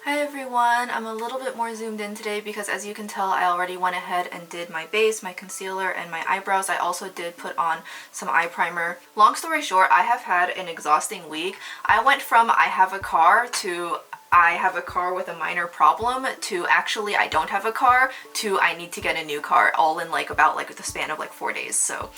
Hi everyone, I'm a little bit more zoomed in today because as you can tell I already went ahead and did my base, my concealer, and my eyebrows. I also did put on some eye primer. Long story short, I have had an exhausting week. I went from I have a car to I have a car with a minor problem to actually I don't have a car to I need to get a new car, all in about the span of 4 days. So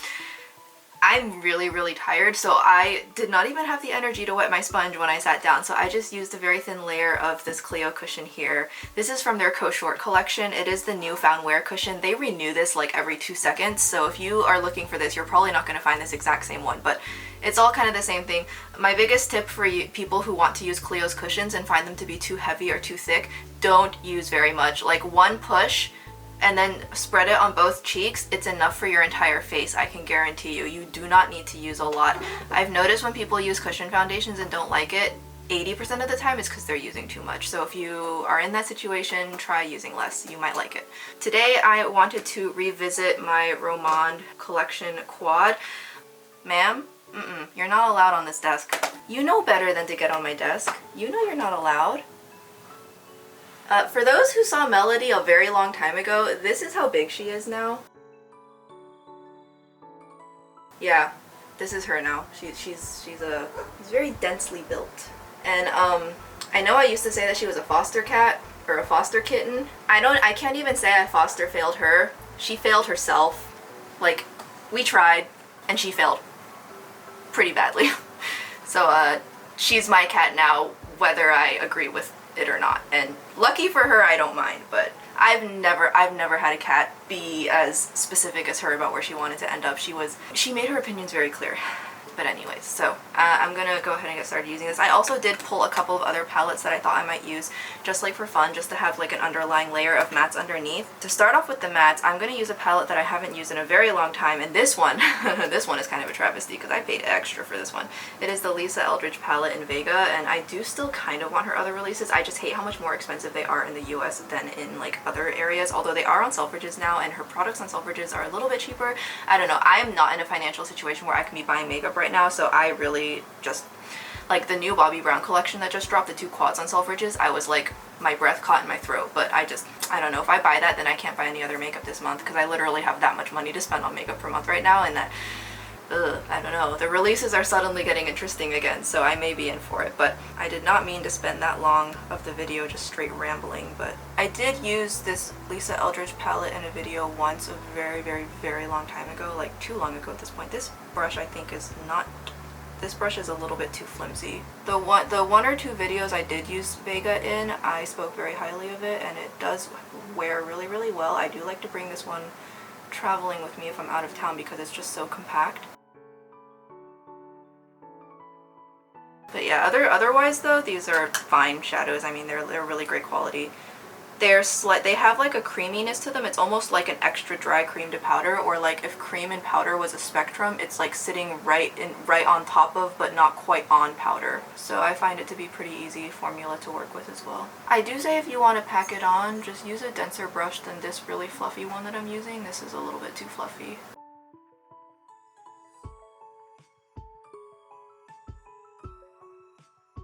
I'm really tired, so I did not even have the energy to wet my sponge when I sat down, so I just used a very thin layer of this Clio cushion here. This is from their Co-Short collection. It is the new Found Wear cushion. They renew this every 2 seconds, so if you are looking for this, you're probably not going to find this exact same one, but it's all kind of the same thing. My biggest tip for people who want to use Clio's cushions and find them to be too heavy or too thick, don't use very much. One push and then spread it on both cheeks, it's enough for your entire face, I can guarantee you. You do not need to use a lot. I've noticed when people use cushion foundations and don't like it, 80% of the time it's because they're using too much. So if you are in that situation, try using less. You might like it. Today I wanted to revisit my Romand collection quad. Ma'am, you're not allowed on this desk. You know better than to get on my desk. You know you're not allowed. For those who saw Melody a very long time ago, this is how big she is now. Yeah, this is her now. She's very densely built. And I know I used to say that she was a foster cat or a foster kitten. I can't even say I foster failed her. She failed herself. We tried and she failed pretty badly. So she's my cat now, whether I agree with it or not, and lucky for her I don't mind, but I've never had a cat be as specific as her about where she wanted to end up. She made her opinions very clear. But anyways, so I'm gonna go ahead and get started using this. I also did pull a couple of other palettes that I thought I might use just for fun, just to have an underlying layer of mattes underneath. To start off with the mattes, I'm gonna use a palette that I haven't used in a very long time, and this one, this one is kind of a travesty because I paid extra for this one. It is the Lisa Eldridge palette in Vega, and I do still kind of want her other releases. I just hate how much more expensive they are in the US than in other areas, although they are on Selfridges now, and her products on Selfridges are a little bit cheaper. I don't know, I am not in a financial situation where I can be buying makeup right now, so I really just the new Bobbi Brown collection that just dropped, the 2 quads on Selfridges, I was my breath caught in my throat. But I don't know, if I buy that then I can't buy any other makeup this month because I literally have that much money to spend on makeup per month right now, and that I don't know, the releases are suddenly getting interesting again, so I may be in for it. But I did not mean to spend that long of the video just straight rambling, but I did use this Lisa Eldridge palette in a video once a very long time ago, too long ago at this point. This brush I think is not, this brush is a little bit too flimsy. The one or two videos I did use Vega in, I spoke very highly of it, and it does wear really well. I do like to bring this one traveling with me if I'm out of town because it's just so compact. But yeah, otherwise though, these are fine shadows. I mean, they're really great quality. They have a creaminess to them. It's almost like an extra dry cream to powder, or if cream and powder was a spectrum, it's sitting right on top of but not quite on powder. So I find it to be pretty easy formula to work with as well. I do say if you want to pack it on, just use a denser brush than this really fluffy one that I'm using. This is a little bit too fluffy.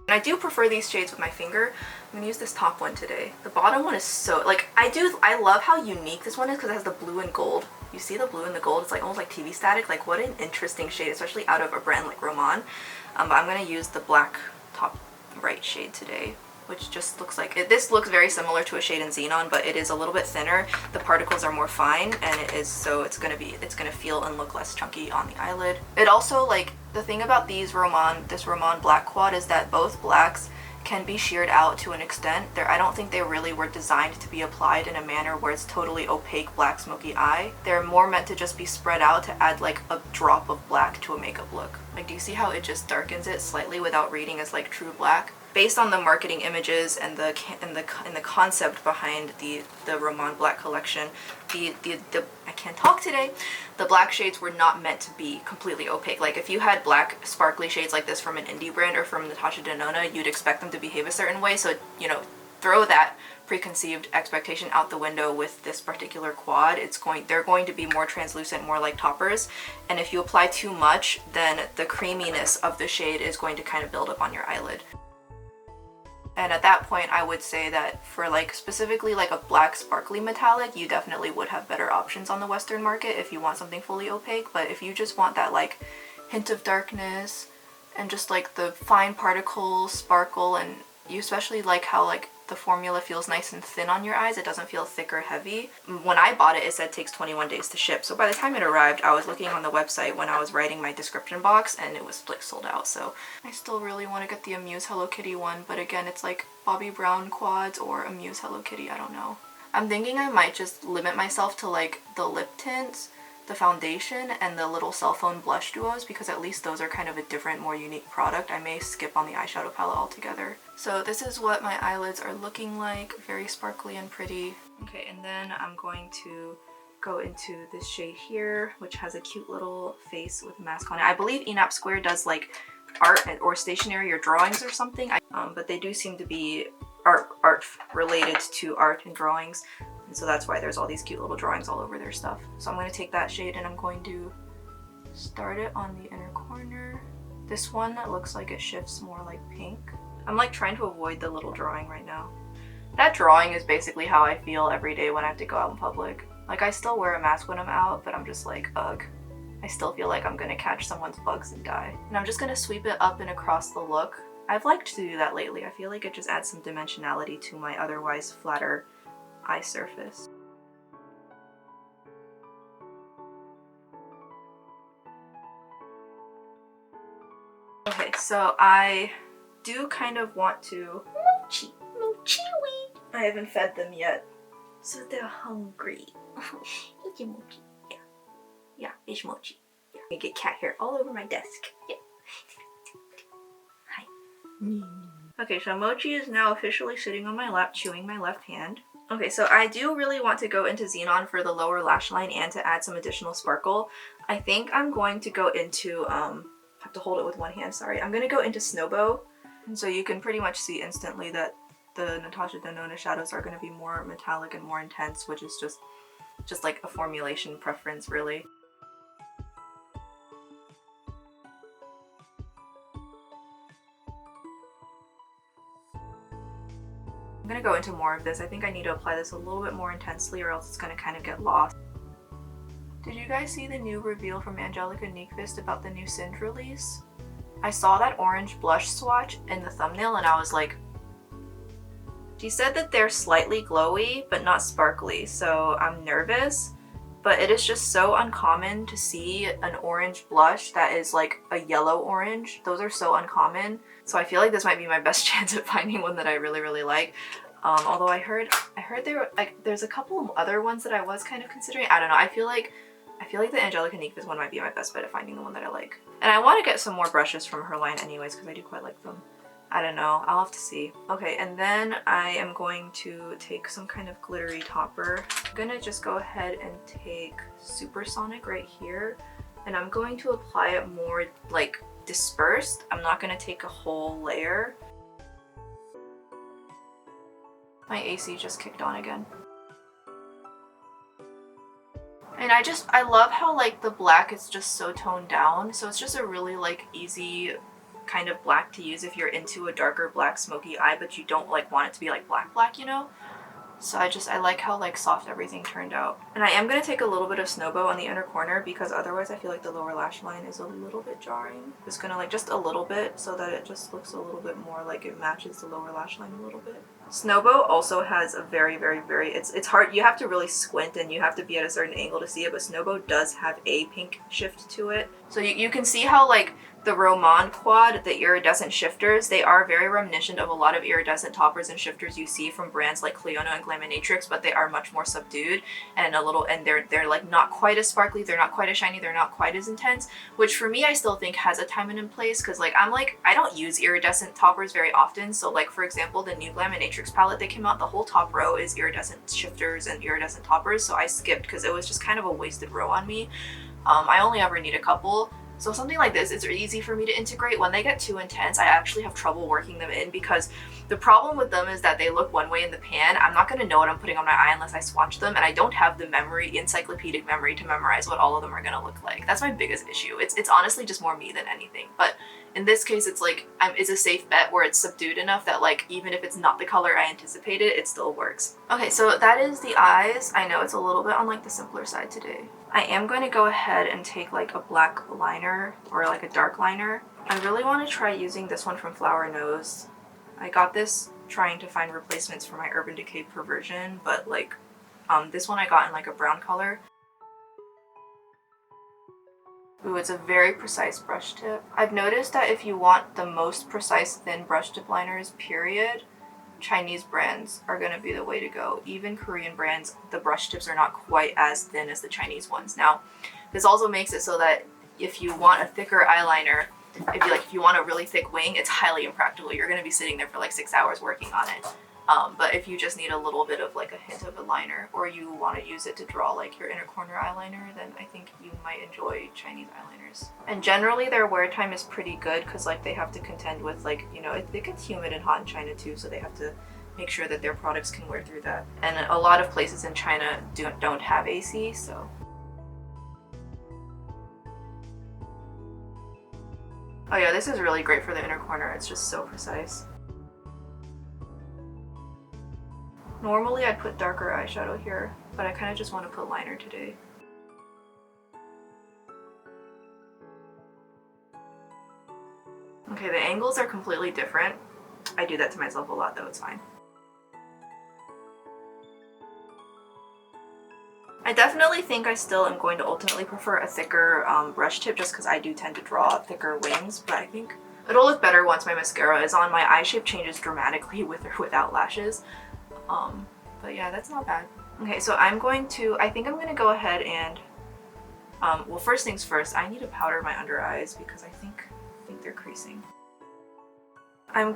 And I do prefer these shades with my finger. I'm gonna use this top one today. The bottom one is so, I love how unique this one is because it has the blue and gold. You see the blue and the gold? It's almost like TV static. What an interesting shade, especially out of a brand like Romand. But I'm gonna use the black top right shade today, which just looks like it. This looks very similar to a shade in Xenon, but it is a little bit thinner. The particles are more fine, and it's gonna feel and look less chunky on the eyelid. It also, the thing about this Romand black quad is that both blacks can be sheared out to an extent. I don't think they really were designed to be applied in a manner where it's totally opaque black smoky eye. They're more meant to just be spread out to add a drop of black to a makeup look. Do you see how it just darkens it slightly without reading as true black? Based on the marketing images and the concept behind the Romand black collection, I can't talk today. The black shades were not meant to be completely opaque. If you had black sparkly shades like this from an indie brand or from NATASHA DENONA, you'd expect them to behave a certain way. So throw that preconceived expectation out the window with this particular quad. They're going to be more translucent, more like toppers, and if you apply too much, then the creaminess of the shade is going to kind of build up on your eyelid. And at that point, I would say that for like specifically like a black sparkly metallic, you definitely would have better options on the Western market if you want something fully opaque. But if you just want that like hint of darkness and just like the fine particles, sparkle, and you especially like how like the formula feels nice and thin on your eyes, it doesn't feel thick or heavy. When I bought it, it said takes 21 days to ship. So by the time it arrived, I was looking on the website when I was writing my description box and it was like sold out. So I still really want to get the Amuse Hello Kitty one, but again, it's like Bobbi Brown quads or Amuse Hello Kitty, I don't know. I'm thinking I might just limit myself to like the lip tints, the foundation, and the little cell phone blush duos, because at least those are kind of a different, more unique product. I may skip on the eyeshadow palette altogether. So this is what my eyelids are looking like, very sparkly and pretty. Okay, and then I'm going to go into this shade here, which has a cute little face with a mask on it. I believe INAPSQUARE does like art or stationery or drawings or something, but they do seem to be art related to art and drawings. And so that's why there's all these cute little drawings all over their stuff. So I'm going to take that shade and I'm going to start it on the inner corner. This one looks like it shifts more like pink. I'm like trying to avoid the little drawing right now. That drawing is basically how I feel every day when I have to go out in public. Like I still wear a mask when I'm out, but I'm just like, ugh. I still feel like I'm gonna catch someone's bugs and die. And I'm just gonna sweep it up and across the look. I've liked to do that lately. I feel like it just adds some dimensionality to my otherwise flatter eye surface. Okay, so I do kind of want to Mochi. I haven't fed them yet, so they're hungry. Eat your mochi. Yeah, it's mochi. Yeah. I get cat hair all over my desk. Yeah. Hi. Okay, so Mochi is now officially sitting on my lap, chewing my left hand. Okay, so I do really want to go into Xenon for the lower lash line and to add some additional sparkle. I think I'm going to go into, I have to hold it with one hand, sorry. I'm going to go into Snowbow. And so you can pretty much see instantly that the NATASHA DENONA shadows are going to be more metallic and more intense, which is just like a formulation preference, really. I'm gonna go into more of this. I think I need to apply this a little bit more intensely or else it's gonna kind of get lost. Did you guys see the new reveal from Angelica Nyqvist about the new Singe release? I saw that orange blush swatch in the thumbnail and I was like, she said that they're slightly glowy but not sparkly, so I'm nervous. But it is just so uncommon to see an orange blush that is like a yellow orange. Those are so uncommon. So I feel like this might be my best chance at finding one that I really, really like. Although I heard there were like there's a couple of other ones that I was kind of considering. I don't know. I feel like the Angelica Nyqvist one might be my best bet at finding the one that I like. And I want to get some more brushes from her line anyways because I do quite like them. I don't know. I'll have to see. Okay, and then I am going to take some kind of glittery topper. I'm gonna just go ahead and take Supersonic right here, and I'm going to apply it more like dispersed. I'm not gonna take a whole layer. My AC just kicked on again. And I love how like the black is just so toned down, so it's just a really like easy kind of black to use if you're into a darker black smoky eye but you don't like want it to be like black, you know? So I like how like soft everything turned out. And I am going to take a little bit of Snowbow on the inner corner because otherwise I feel like the lower lash line is a little bit jarring. Just gonna like just a little bit so that it just looks a little bit more like it matches the lower lash line a little bit. Snowbow also has a very, it's hard, you have to really squint and you have to be at a certain angle to see it, but Snowbow does have a pink shift to it. So you can see how like the Roman quad, the iridescent shifters, they are very reminiscent of a lot of iridescent toppers and shifters you see from brands like Clionadh and Glaminatrix, but they are much more subdued and they're like not quite as sparkly, they're not quite as shiny, they're not quite as intense, which for me I still think has a time and in place because like I don't use iridescent toppers very often. So like for example, the new Glaminatrix palette that came out, the whole top row is iridescent shifters and iridescent toppers, so I skipped because it was just kind of a wasted row on me. I only ever need a couple. So something like this, it's easy for me to integrate. When they get too intense, I actually have trouble working them in because the problem with them is that they look one way in the pan. I'm not going to know what I'm putting on my eye unless I swatch them, and I don't have the encyclopedic memory to memorize what all of them are going to look like. That's my biggest issue. It's honestly just more me than anything. But in this case, it's like, it's a safe bet where it's subdued enough that like, even if it's not the color I anticipated, it still works. Okay, so that is the eyes. I know it's a little bit on like the simpler side today. I am going to go ahead and take like a black liner or like a dark liner. I really want to try using this one from Flower Nose. I got this trying to find replacements for my Urban Decay Perversion, but like, this one I got in like a brown color. Ooh, it's a very precise brush tip. I've noticed that if you want the most precise thin brush tip liners, period, Chinese brands are gonna be the way to go. Even Korean brands, the brush tips are not quite as thin as the Chinese ones. Now, this also makes it so that if you want a thicker eyeliner, if you want a really thick wing, it's highly impractical. You're gonna be sitting there for like 6 hours working on it. But if you just need a little bit of like a hint of a liner, or you want to use it to draw like your inner corner eyeliner, then I think you might enjoy Chinese eyeliners. And generally their wear time is pretty good because like they have to contend with like, you know, it gets humid and hot in China too, so they have to make sure that their products can wear through that. And a lot of places in China don't have AC, so. Oh yeah, this is really great for the inner corner. It's just so precise. Normally I'd put darker eyeshadow here, but I kind of just want to put liner today. Okay, the angles are completely different. I do that to myself a lot though, it's fine. I definitely think I still am going to ultimately prefer a thicker brush tip just because I do tend to draw thicker wings, but I think it'll look better once my mascara is on. My eye shape changes dramatically with or without lashes. But yeah, that's not bad. Okay, so I think I'm gonna go ahead and, well, first things first, I need to powder my under eyes because I think they're creasing. I'm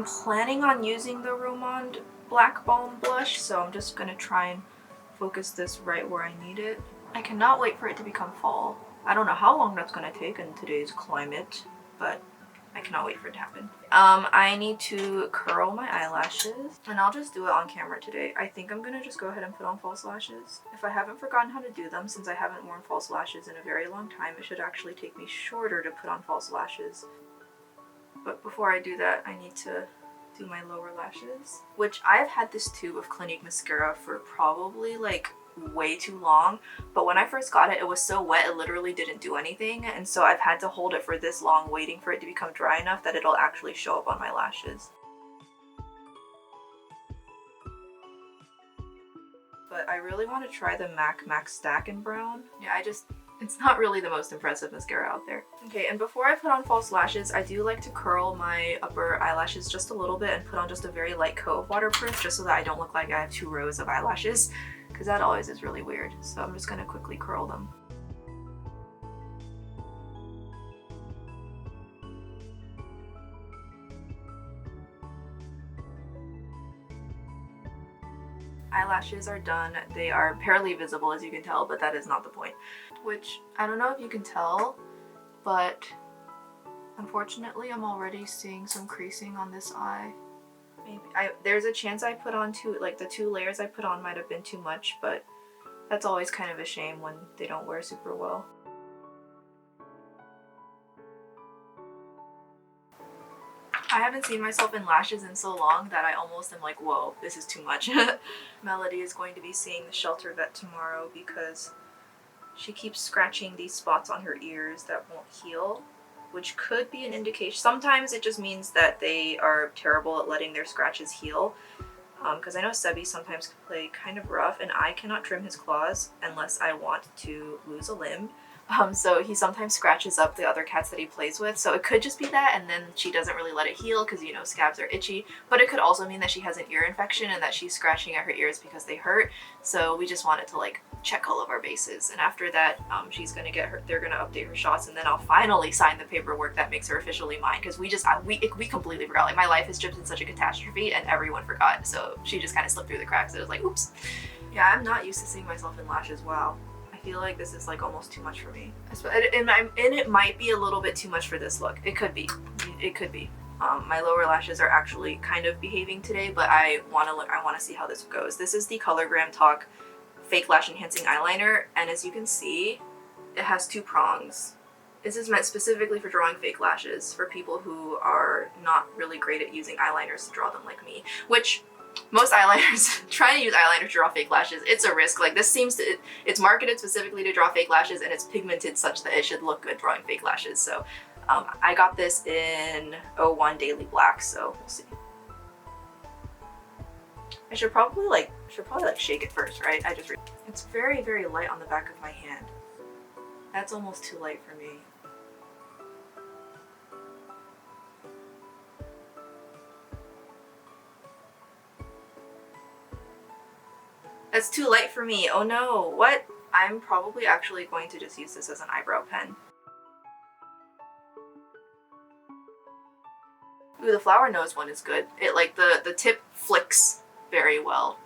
planning on using the Romand Black Balm blush, so I'm just gonna try and focus this right where I need it. I cannot wait for it to become fall. I don't know how long that's gonna take in today's climate, but I cannot wait for it to happen. I need to curl my eyelashes, and I'll just do it on camera today. I think I'm gonna just go ahead and put on false lashes. If I haven't forgotten how to do them, since I haven't worn false lashes in a very long time, it should actually take me shorter to put on false lashes. But before I do that, I need to do my lower lashes, which I've had this tube of Clinique mascara for probably like way too long, but when I first got it, it was so wet it literally didn't do anything, and so I've had to hold it for this long waiting for it to become dry enough that it'll actually show up on my lashes. But I really want to try the MAC Stack in brown. Yeah, it's not really the most impressive mascara out there. Okay, and before I put on false lashes, I do like to curl my upper eyelashes just a little bit and put on just a very light coat of waterproof just so that I don't look like I have 2 rows of eyelashes, because that always is really weird. So I'm just gonna quickly curl them. Eyelashes are done. They are barely visible, as you can tell, but that is not the point. Which, I don't know if you can tell, but unfortunately I'm already seeing some creasing on this eye. Maybe there's a chance I put on the 2 layers I put on might have been too much, but that's always kind of a shame when they don't wear super well. I haven't seen myself in lashes in so long that I almost am like, whoa, this is too much. Melody is going to be seeing the shelter vet tomorrow because she keeps scratching these spots on her ears that won't heal, which could be an indication. Sometimes it just means that they are terrible at letting their scratches heal. Because I know Sebi sometimes can play kind of rough, and I cannot trim his claws unless I want to lose a limb. So he sometimes scratches up the other cats that he plays with, so it could just be that, and then she doesn't really let it heal because, you know, scabs are itchy, but it could also mean that she has an ear infection and that she's scratching at her ears because they hurt, so we just wanted to like check all of our bases, and after that she's gonna get her, they're gonna update her shots, and then I'll finally sign the paperwork that makes her officially mine, because we completely forgot. Like, my life has just been such a catastrophe and everyone forgot, so she just kind of slipped through the cracks. It was like, oops. Yeah, I'm not used to seeing myself in lashes. Wow. I feel like this is like almost too much for me. And it might be a little bit too much for this look. It could be. It could be. My lower lashes are actually kind of behaving today, but I want to see how this goes. This is the COLORGRAM Talk Fake Lash Enhancing Eyeliner, and as you can see, it has 2 prongs. This is meant specifically for drawing fake lashes, for people who are not really great at using eyeliners to draw them like me, which most eyeliners, trying to use eyeliner to draw fake lashes, it's a risk. Like, this seems to, it's marketed specifically to draw fake lashes, and it's pigmented such that it should look good drawing fake lashes. So I got this in 01 Daily Black, so we'll see. I should probably like shake it first, right? It's very, very light on the back of my hand. That's almost too light for me. That's too light for me. Oh no, what? I'm probably actually going to just use this as an eyebrow pen. Ooh, the flower nose one is good. It like the tip flicks very well.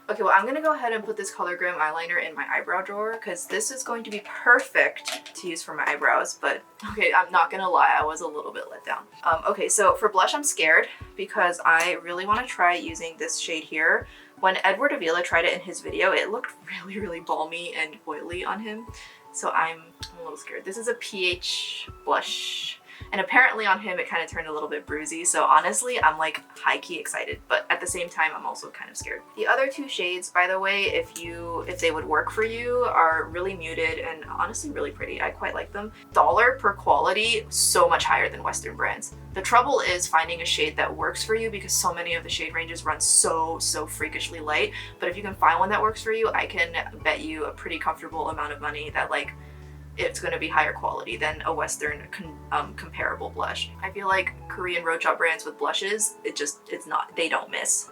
Okay, well, I'm gonna go ahead and put this COLORGRAM eyeliner in my eyebrow drawer because this is going to be perfect to use for my eyebrows, but okay, I'm not gonna lie, I was a little bit let down. Okay, so for blush, I'm scared because I really want to try using this shade here. When Edward Avila tried it in his video, it looked really, really balmy and oily on him, so I'm a little scared. This is a PH blush. And apparently on him, it kind of turned a little bit bruisey. So honestly, I'm like high-key excited, but at the same time, I'm also kind of scared. The other two shades, by the way, if they would work for you, are really muted and honestly really pretty. I quite like them. Dollar per quality, so much higher than Western brands. The trouble is finding a shade that works for you because so many of the shade ranges run so freakishly light. But if you can find one that works for you, I can bet you a pretty comfortable amount of money that like it's going to be higher quality than a Western comparable blush. I feel like Korean road shop brands with blushes, it's not, they don't miss.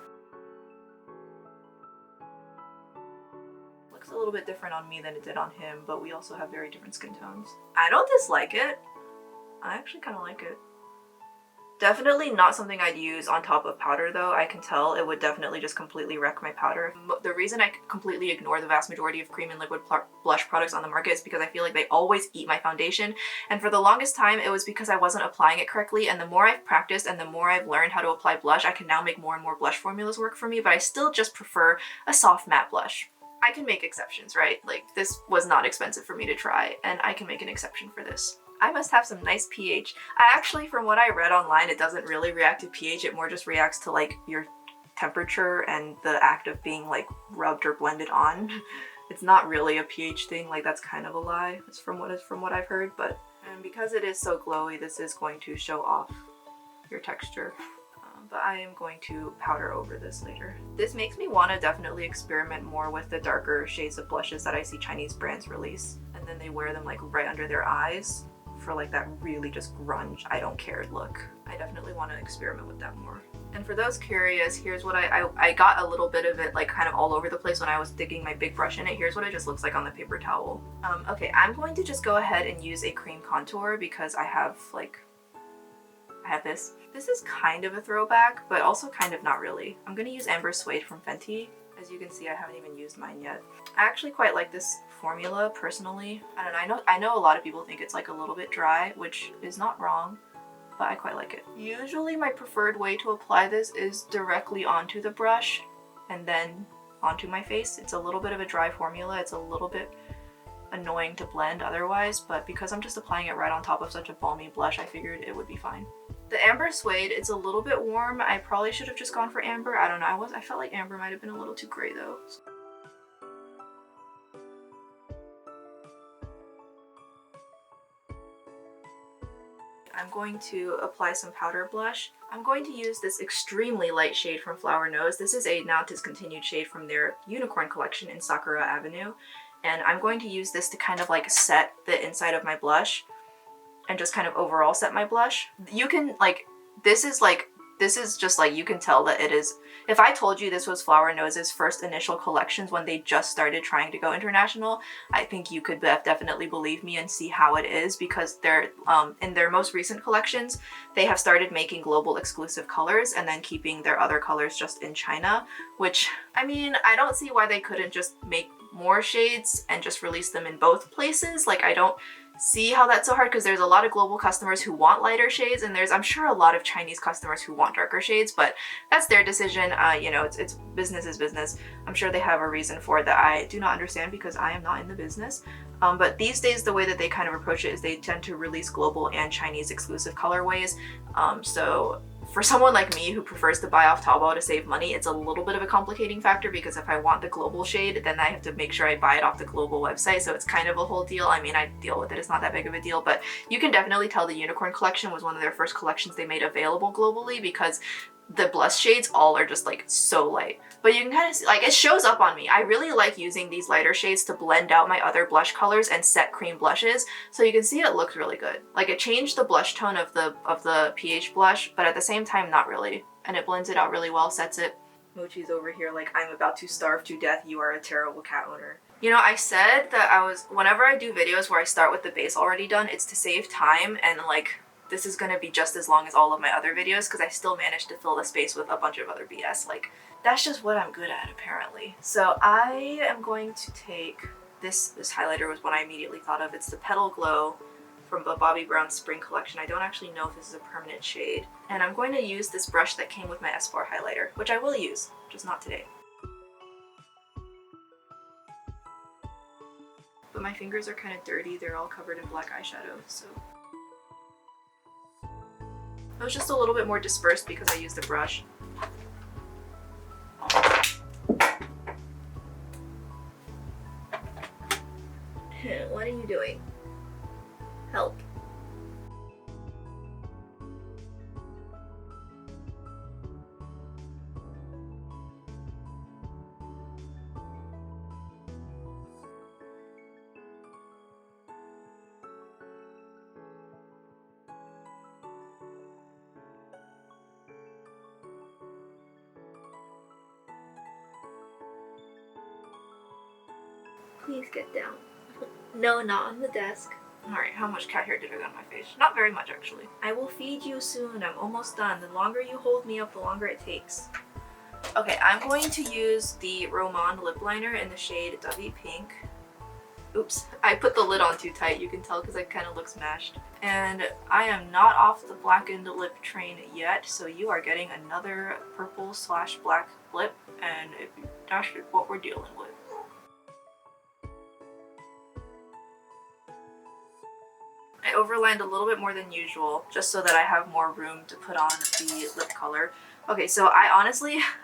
Looks a little bit different on me than it did on him, but we also have very different skin tones. I don't dislike it. I actually kind of like it. Definitely not something I'd use on top of powder though. I can tell it would definitely just completely wreck my powder. The reason I completely ignore the vast majority of cream and liquid blush products on the market is because I feel like they always eat my foundation. And for the longest time, it was because I wasn't applying it correctly. And the more I've practiced and the more I've learned how to apply blush, I can now make more and more blush formulas work for me, but I still just prefer a soft matte blush. I can make exceptions, right? Like, this was not expensive for me to try, and I can make an exception for this. I must have some nice pH. Actually, from what I read online, it doesn't really react to pH, it more just reacts to like your temperature and the act of being like rubbed or blended on. It's not really a pH thing, like that's kind of a lie. It's from what I've heard, but and because it is so glowy, this is going to show off your texture. But I am going to powder over this later. This makes me want to definitely experiment more with the darker shades of blushes that I see Chinese brands release, and then they wear them like right under their eyes for like that really just grunge, I don't care look. I definitely want to experiment with that more. And for those curious, here's what I got a little bit of it like kind of all over the place when I was digging my big brush in it. Here's what it just looks like on the paper towel. Okay, I'm going to just go ahead and use a cream contour because I have this. This is kind of a throwback, but also kind of not really. I'm gonna use Amber Suede from Fenty. As you can see, I haven't even used mine yet. I actually quite like this formula personally. I don't know, I know a lot of people think it's like a little bit dry, which is not wrong, but I quite like it. Usually my preferred way to apply this is directly onto the brush and then onto my face. It's a little bit of a dry formula. It's a little bit annoying to blend otherwise, but because I'm just applying it right on top of such a balmy blush, I figured it would be fine. The Amber Suede, it's a little bit warm. I probably should have just gone for Amber. I don't know. I felt like Amber might have been a little too gray though. I'm going to apply some powder blush. I'm going to use this extremely light shade from Flower Nose. This is a now discontinued shade from their Unicorn collection in Sakura Avenue. And I'm going to use this to kind of like set the inside of my blush and just kind of overall set my blush. You can like, this is just like, you can tell that it is, if I told you this was Flower Nose's first initial collections when they just started trying to go international, I think you could definitely believe me and see how it is, because they're, in their most recent collections, they have started making global exclusive colors and then keeping their other colors just in China, which, I mean, I don't see why they couldn't just make more shades and just release them in both places. Like, I don't see how that's so hard, because there's a lot of global customers who want lighter shades, and there's, I'm sure, a lot of Chinese customers who want darker shades, but that's their decision. You know, it's business is business. I'm sure they have a reason for it that I do not understand because I am not in the business. But these days, the way that they kind of approach it is they tend to release global and Chinese exclusive colorways. So for someone like me who prefers to buy off Taobao to save money, it's a little bit of a complicating factor, because if I want the global shade, then I have to make sure I buy it off the global website, so it's kind of a whole deal. I mean, I deal with it, it's not that big of a deal, but you can definitely tell the Unicorn collection was one of their first collections they made available globally, because the blush shades all are just like so light. But you can kind of see, like, it shows up on me. I really like using these lighter shades to blend out my other blush colors and set cream blushes, so you can see it looks really good. Like, it changed the blush tone of the PH blush, but at the same time not really, and it blends it out really well, sets it. Mochi's over here like, I'm about to starve to death, you are a terrible cat owner. You know, I said that whenever I do videos where I start with the base already done, it's to save time, and like, this is gonna be just as long as all of my other videos, because I still managed to fill the space with a bunch of other BS. Like, that's just what I'm good at, apparently. So I am going to take this highlighter was one I immediately thought of. It's the Petal Glow from the Bobbi Brown Spring collection. I don't actually know if this is a permanent shade. And I'm going to use this brush that came with my S4 highlighter, which I will use, just not today. But my fingers are kind of dirty. They're all covered in black eyeshadow, so. It was just a little bit more dispersed because I used a brush. What are you doing? Help. Please get down. No, not on the desk. Alright, how much cat hair did I get on my face? Not very much, actually. I will feed you soon. I'm almost done. The longer you hold me up, the longer it takes. Okay, I'm going to use the Roman lip liner in the shade Dovey Pink. Oops, I put the lid on too tight. You can tell because it kind of looks mashed. And I am not off the blackened lip train yet, so you are getting another purple/black lip, and that's what we're dealing with. I overlined a little bit more than usual, just so that I have more room to put on the lip color. Okay, so I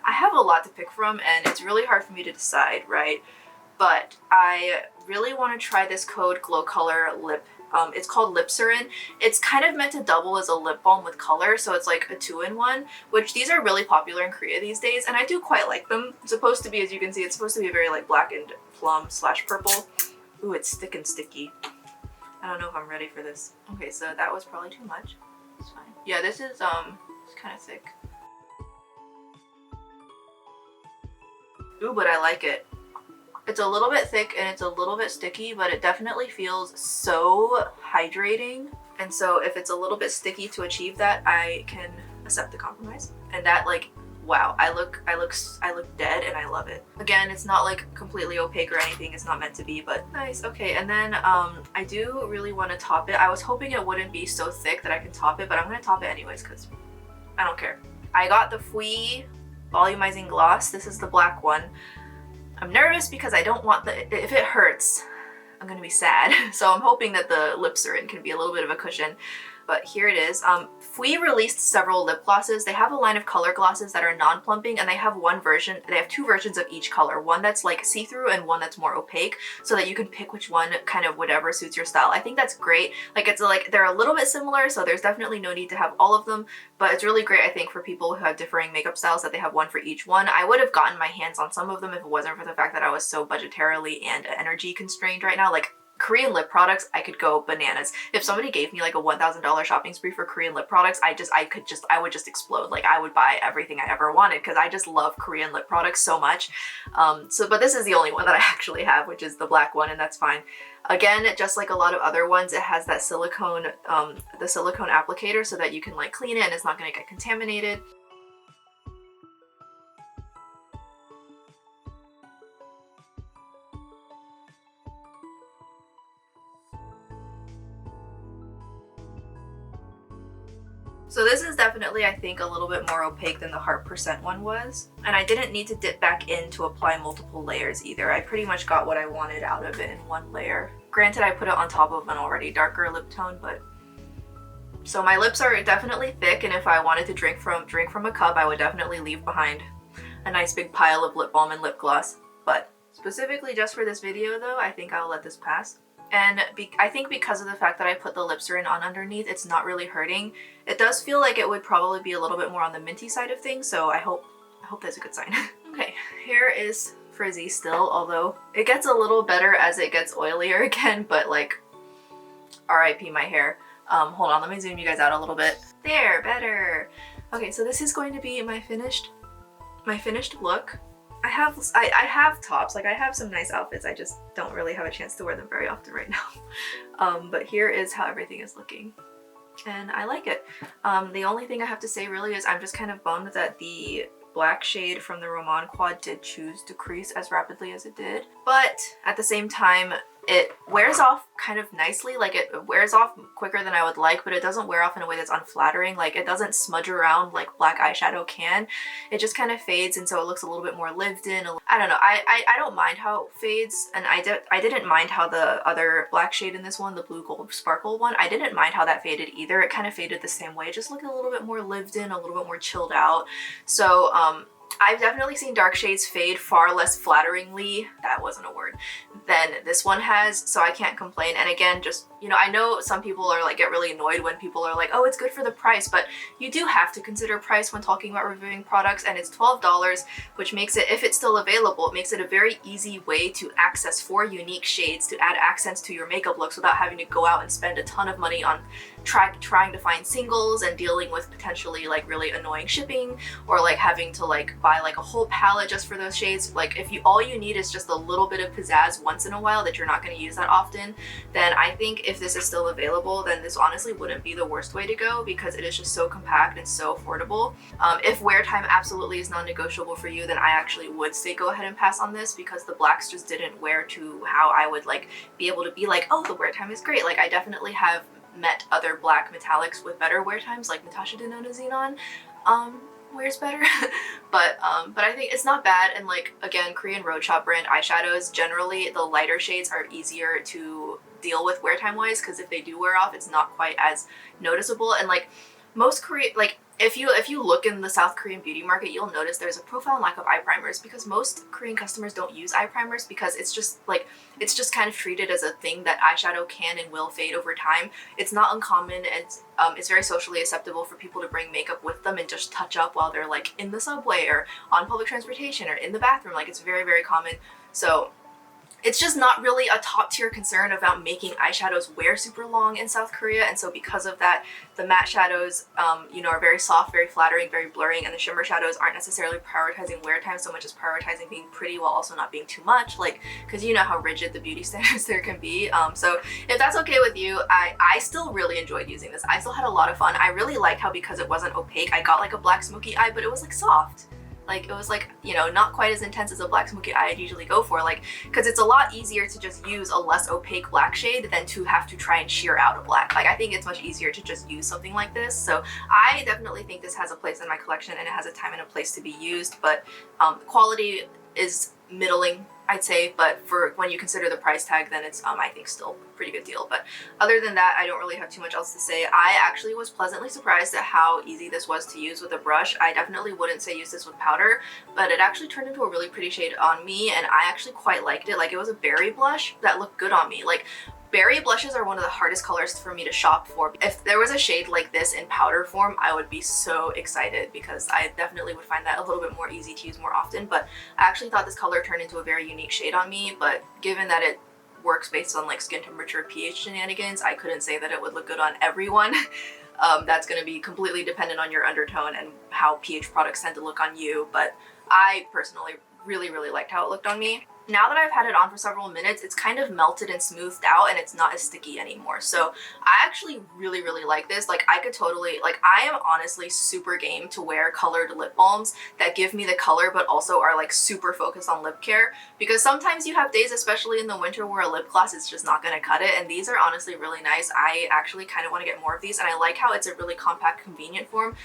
have a lot to pick from, and it's really hard for me to decide, right? But I really want to try this code glokolor lip. It's called Lipserin. It's kind of meant to double as a lip balm with color, so it's like a 2-in-1, which these are really popular in Korea these days, and I do quite like them. It's supposed to be, as you can see, it's supposed to be very like blackened plum/purple. Ooh, it's thick and sticky. I don't know if I'm ready for this. Okay, so that was probably too much. It's fine. Yeah, this is it's kind of thick. Ooh, but I like it. It's a little bit thick and it's a little bit sticky, but it definitely feels so hydrating. And so if it's a little bit sticky to achieve that, I can accept the compromise. And that, like, wow, I look dead and I love it. Again, it's not like completely opaque or anything, it's not meant to be, but nice. Okay, and then I do really want to top it. I was hoping it wouldn't be so thick that I can top it, but I'm gonna top it anyways because I don't care. I got the fwee volumizing gloss. This is the black one. I'm nervous because I don't want if it hurts, I'm gonna be sad. So I'm hoping that the Lipserin can be a little bit of a cushion. But here it is. fwee released several lip glosses. They have a line of color glosses that are non-plumping, and they have two versions of each color. One that's like see-through and one that's more opaque, so that you can pick which one, kind of whatever suits your style. I think that's great. Like, it's like they're a little bit similar, so there's definitely no need to have all of them, but it's really great, I think, for people who have differing makeup styles that they have one for each one. I would have gotten my hands on some of them if it wasn't for the fact that I was so budgetarily and energy constrained right now. Like, Korean lip products, I could go bananas. If somebody gave me like a $1,000 shopping spree for Korean lip products, I would just explode. Like, I would buy everything I ever wanted because I just love Korean lip products so much. But this is the only one that I actually have, which is the black one, and that's fine. Again, just like a lot of other ones, it has that silicone, the silicone applicator so that you can like clean it and it's not gonna get contaminated. So this is definitely, I think, a little bit more opaque than the Heart Percent one was. And I didn't need to dip back in to apply multiple layers either. I pretty much got what I wanted out of it in one layer. Granted, I put it on top of an already darker lip tone, but... So my lips are definitely thick, and if I wanted to drink from a cup, I would definitely leave behind a nice big pile of lip balm and lip gloss. But specifically just for this video though, I think I'll let this pass. And I think because of the fact that I put the Lipsterin on underneath, it's not really hurting. It does feel like it would probably be a little bit more on the minty side of things, so I hope that's a good sign. Okay, hair is frizzy still, although it gets a little better as it gets oilier again, but like, RIP my hair. Hold on, let me zoom you guys out a little bit. There, better. Okay, so this is going to be my finished look. I have tops, like I have some nice outfits, I just don't really have a chance to wear them very often right now. But here is how everything is looking, and I like it. The only thing I have to say really is I'm just kind of bummed that the black shade from the Roman Quad did choose to crease as rapidly as it did, but at the same time it wears off kind of nicely. Like it wears off quicker than I would like, but it doesn't wear off in a way that's unflattering. Like it doesn't smudge around like black eyeshadow can. It just kind of fades, and so it looks a little bit more lived in. I don't know, I don't mind how it fades, and I didn't mind how the other black shade in this one, the blue gold sparkle one, I didn't mind how that faded either. It kind of faded the same way, just looking a little bit more lived in, a little bit more chilled out. So I've definitely seen dark shades fade far less flatteringly, that wasn't a word, than this one has, so I can't complain. And again, just, you know, I know some people are like, get really annoyed when people are like, oh, it's good for the price, but you do have to consider price when talking about reviewing products, and it's $12, which makes it, if it's still available, it makes it a very easy way to access 4 unique shades to add accents to your makeup looks without having to go out and spend a ton of money on trying to find singles and dealing with potentially like really annoying shipping, or like having to like buy like a whole palette just for those shades. Like if all you need is just a little bit of pizzazz once in a while that you're not going to use that often, then I think if this is still available, then this honestly wouldn't be the worst way to go, because it is just so compact and so affordable. If wear time absolutely is non-negotiable for you, then I actually would say go ahead and pass on this, because the blacks just didn't wear to how I would like be able to be like, oh, the wear time is great. Like I definitely have met other black metallics with better wear times, like NATASHA DENONA Xenon wears better. but I think it's not bad. And like, again, Korean Road Shop brand eyeshadows, generally the lighter shades are easier to deal with wear time wise, because if they do wear off, it's not quite as noticeable. And like most Korean, like if you look in the South Korean beauty market, you'll notice there's a profound lack of eye primers, because most Korean customers don't use eye primers, because it's just kind of treated as a thing that eyeshadow can and will fade over time. It's not uncommon, and it's very socially acceptable for people to bring makeup with them and just touch up while they're like in the subway or on public transportation or in the bathroom. Like it's very, very common. So it's just not really a top tier concern about making eyeshadows wear super long in South Korea, and so because of that, the matte shadows, you know, are very soft, very flattering, very blurring, and the shimmer shadows aren't necessarily prioritizing wear time so much as prioritizing being pretty while also not being too much, like, because you know how rigid the beauty standards there can be. So if that's okay with you, I still really enjoyed using this. I still had a lot of fun. I really liked how, because it wasn't opaque, I got like a black smoky eye, but it was like soft. Like it was like, you know, not quite as intense as a black smoky eye I'd usually go for, like, because it's a lot easier to just use a less opaque black shade than to have to try and sheer out a black. Like I think it's much easier to just use something like this. So I definitely think this has a place in my collection, and it has a time and a place to be used, but quality is middling, I'd say, but for when you consider the price tag, then it's I think still a pretty good deal. But other than that, I don't really have too much else to say. I actually was pleasantly surprised at how easy this was to use with a brush. I definitely wouldn't say use this with powder, but it actually turned into a really pretty shade on me, and I actually quite liked it. Like it was a berry blush that looked good on me. Like berry blushes are one of the hardest colors for me to shop for. If there was a shade like this in powder form, I would be so excited, because I definitely would find that a little bit more easy to use more often. But I actually thought this color turned into a very unique shade on me, but given that it works based on like skin temperature pH shenanigans, I couldn't say that it would look good on everyone. That's going to be completely dependent on your undertone and how pH products tend to look on you, but I personally really liked how it looked on me. Now that I've had it on for several minutes, it's kind of melted and smoothed out and it's not as sticky anymore. So I actually really like this. Like I could totally, like I am honestly super game to wear colored lip balms that give me the color but also are like super focused on lip care, because sometimes you have days, especially in the winter, where a lip gloss is just not going to cut it, and these are honestly really nice. I actually kind of want to get more of these, and I like how it's a really compact, convenient form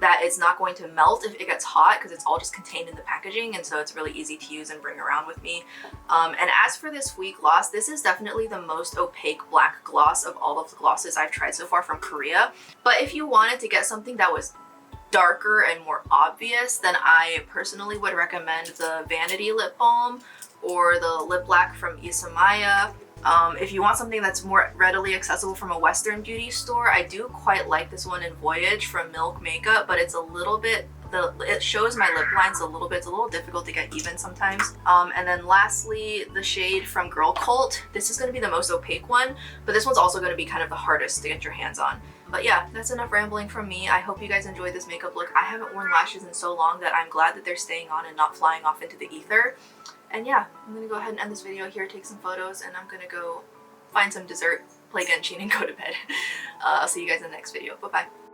that it's not going to melt if it gets hot because it's all just contained in the packaging, and so it's really easy to use and bring around with me. And as for this fwee gloss, this is definitely the most opaque black gloss of all of the glosses I've tried so far from Korea. But if you wanted to get something that was darker and more obvious, then I personally would recommend the Vanity Lip Balm or the Lip Lac from Isamaya. If you want something that's more readily accessible from a Western beauty store, I do quite like this one in Voyage from Milk Makeup, but it's a little bit, it shows my lip lines a little bit. It's a little difficult to get even sometimes. And then lastly, the shade from Girl Cult. This is going to be the most opaque one, but this one's also going to be kind of the hardest to get your hands on. But yeah, that's enough rambling from me. I hope you guys enjoyed this makeup look. I haven't worn lashes in so long that I'm glad that they're staying on and not flying off into the ether. And yeah, I'm gonna go ahead and end this video here, take some photos, and I'm gonna go find some dessert, play Genshin, and go to bed. I'll see you guys in the next video. Bye-bye.